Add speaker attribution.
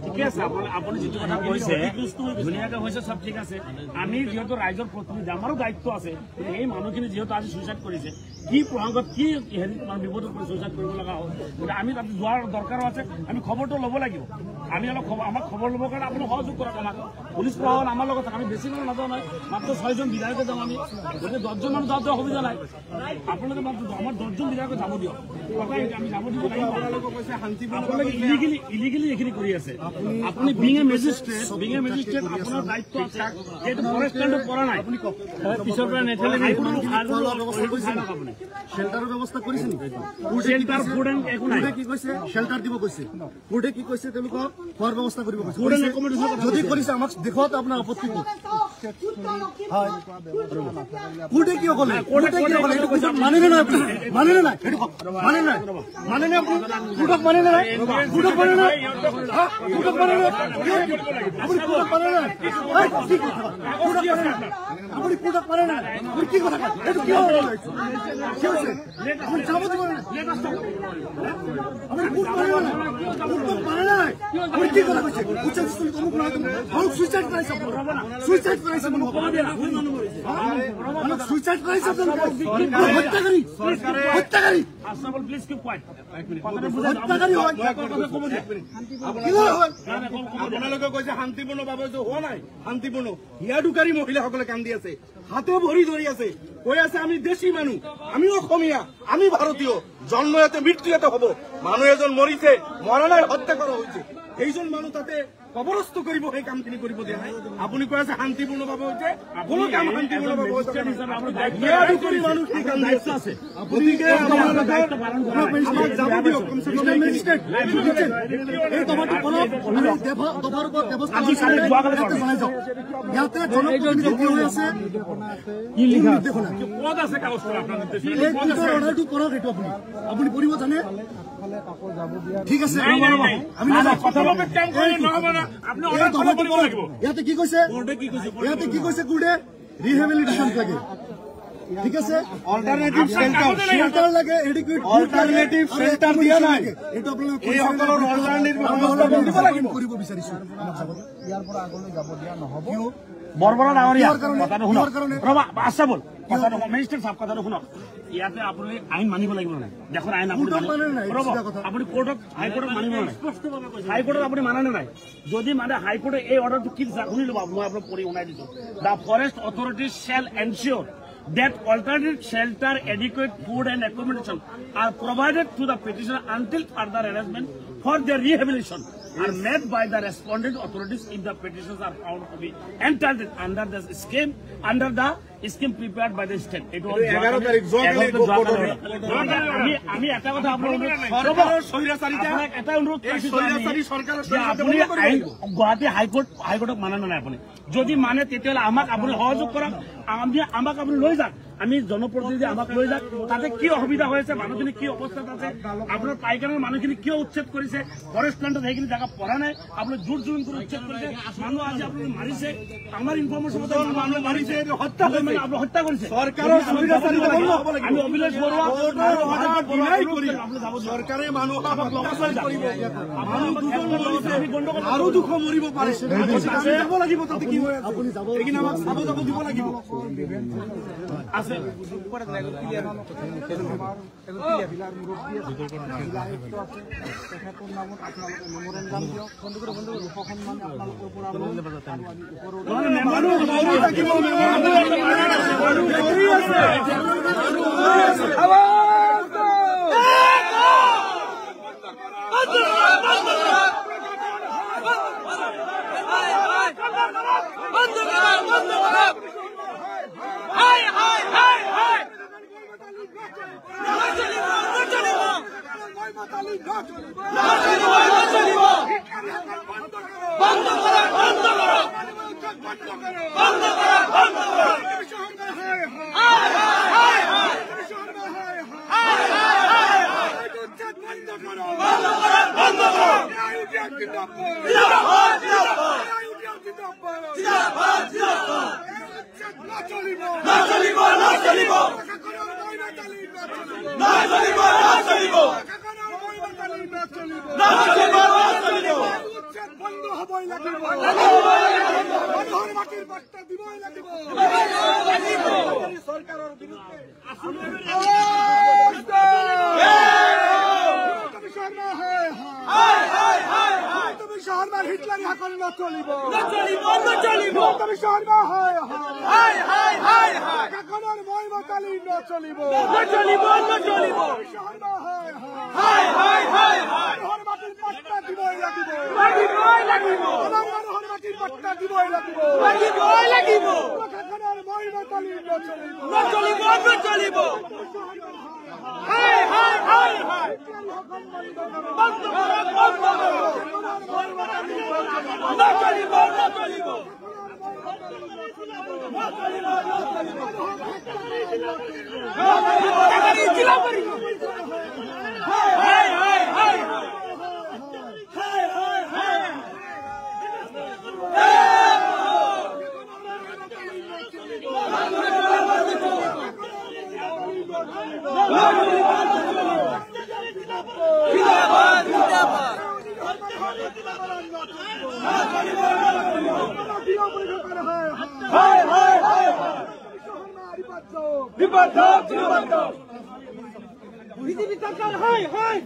Speaker 1: ঠিকে আছে আপুনি যেটো কথা কৈছে ধুনিয়াকে হৈছে সব ঠিক আছে আমি যেহেতু ৰাইজৰ প্ৰতিনিধি আমাৰো দায়িত্ব আছে এই মানুহখিনি যেহেতু আজি সুইচাইড কৰিছে কি প্ৰসংগত কি হেৰি বিপদত পৰি সুইচাইড কৰিব লগা হ'ল আমি তাতে যোৱাৰ দৰকাৰ আছে আমি খবৰটো ল'ব লাগিব আমি অলপ আমাক খবৰ ল'বৰ কাৰণে আপুনি সহযোগ কৰক আমাক পুলিচ প্ৰশাসন আমাৰ লগত আমি বেছি মানুহ নাযাওঁ নাই মাত্ৰ 6জন বিধায়কে যাওঁ আমি গতিকে 10জন মানুহ যাওঁতে অসুবিধা নাই আপোনালোকে মাত্ৰ আমাৰ 10জন বিধায়কে যাব দিয়ক আমি যাব দিব লাগিব আপোনালোকে ইলিগেলি এইখিনি কৰি আছে আপুনি বিং এ মেজিষ্ট্ৰেট আপোনাৰ দায়িত্ব আছে সেইটো ফৰেষ্ট লেণ্ডত পৰা নাই আপুনি পিছৰ পৰা নেথালে আপুনি
Speaker 2: শেল্টাৰৰ ব্যৱস্থা কৰিছে নেকি
Speaker 1: শেল্টাৰ ফুড এণ্ড একো নাই
Speaker 2: কি কৈছে শেল্টাৰ দিব কৈছে ফুডে কি কৈছে তেওঁলোকক খোৱাৰ ব্যৱস্থা কৰিব কৈছে যদি কৰিছে আমাক দেখুৱাত আপোনাৰ আপত্তি ক'ত হয় ফুডে কি ক'লে এইটো মানে নাই মানে নাই এইটো মানে নাই আপুনি ফুডক মানে নাই ফুডক মানে নাই ফুডক মানে নাই আপুনি ফুডক মানে নাই আপুনি ফুডক মানে নাই আপুনি কি কথা এইটো কি হ'ল কি হৈছে আপুনি যাব দিব আপুনি ফুড মানে নাই আপুনি কি কথা কৈছে উচ্চ স্কুল কম কৰা মানুহ সুইচাইড কৰিছে মানুহ সুইচাইড কৰিছে হত্যাকাৰী
Speaker 1: প্লিজ কিপ কোৱাইট
Speaker 2: হত্যাকাৰী হয়
Speaker 3: আপোনালোকে কৈছে শান্তিপূৰ্ণভাৱে হোৱা নাই শান্তিপূৰ্ণ হিয়াদুকাৰী মহিলাসকলে কান্দি আছে হাতে ভৰি ধৰি আছে কৈ আছে আমি দেশী মানুহ আমি অসমীয়া আমি ভাৰতীয় জন্ম ইয়াতে মৃত্যু ইয়াতে হ'ব মানুহ এজন মৰিছে মৰা নাই হত্যা কৰা হৈছে সেইজন মানুহ তাতে কবৰস্থ কৰিব সেই কামখিনি কৰিব দিয়া নাই আপুনি কৈ আছে শান্তিপূৰ্ণভাৱে হৈছে কোনো কাম শান্তিপূৰ্ণভাৱে হৈছে হিয়াদুকাৰী মানুহ কি কান্দি আছে গতিকে আমাক যাব দিয়ক
Speaker 2: এই দফাটো ফলত দফাৰ ওপৰত ব্যৱস্থা ইয়াতে জনপ্ৰতিনিধি কি হৈ আছে অৰ্ডাৰটো কৰক এইটো আপুনি পঢ়িব জানে ঠিক আছে ইয়াতে কি কৈছে কোৰ্টে ৰিহেবিলিটেশ্যন লাগে ঠিক আছে
Speaker 3: অল্টাৰনেটিভ শেল্টাৰ
Speaker 2: লাগে এডিকুৱেট
Speaker 3: অল্টাৰনেটিভ শেল্টাৰ দিয়া নাই
Speaker 2: এইটো আপোনালোকে
Speaker 3: এইসকলৰ অল্টাৰনেটিভ
Speaker 2: কৰিব বিচাৰিছো ইয়াৰ পৰা আগলৈ যাব দিয়া নহ'ব
Speaker 1: বৰবৰা ডাঙৰীয়া কথাটো শুনক ৰবা আচ্ছা বল কথাটো মেজিষ্ট্ৰেট সাহেব কথাটো শুনক ইয়াতে আপুনি আইন মানিব লাগিব নাই দেখোন আইন আপুনি আপুনি কোৰ্টত হাইকোৰ্টত মানিব নাই হাইকোৰ্টত আপুনি মানে নাই যদি মানে হাইকোৰ্টে এই অৰ্ডাৰটো কি শুনি ল'ব মই আপোনাক পঢ়ি শুনাই দিছো the forest authorities shall ensure that alternate shelter, adequate food and accommodation are provided to the petitioner until further arrangement for their rehabilitation are made by the respondent authorities if the petitions are found to be entitled under the scheme prepared by the state. It was আমি এটা কথা গুৱাহাটী হাইকোৰ্টক মানে নাই আপুনি যদি মানে তেতিয়াহ'লে আমাক আপুনি সহযোগ কৰক আমাক আপুনি লৈ যাক আমি জনপ্ৰতিনিধি আমাক লৈ যাক তাতে কি অসুবিধা হৈছে মানুহখিনি কি অৱস্থাত আছে আপোনাৰ পাইকানৰ মানুহখিনি কিয় উচ্ছেদ কৰিছে ফৰেষ্ট লেণ্ডত সেইখিনি জেগা পৰা নাই আপুনি জোৰ জুলুম কৰি উচ্ছেদ কৰিছে মানুহ আজি আপোনালোকে মাৰিছে আমাৰ ইনফৰমেশ্যন মতে মানুহ মাৰিছে হত্যা কৰিছে
Speaker 3: চৰকাৰৰ
Speaker 1: আমি অভিলেখ বৰুৱা
Speaker 3: চৰকাৰে মানুহক আৰু দুখ মৰিব পাৰে যাব লাগিব তাতে কি হৈ আপুনি যাব আমাক চাব যাব দিব লাগিব
Speaker 1: আছে
Speaker 3: না চলিব
Speaker 2: এখন নচলিব
Speaker 4: নচলিব
Speaker 2: তুমি শর্মা হায় হায় কাকানোর মই বাতালি নচলিব শর্মা হায় হর মাটির পাট্টা দিবই লাগিব হর মাটির পাট্টা দিবই লাগিব কাকানোর মই বাতালি নচলিব
Speaker 4: বিজেপি সরকার হায় হায়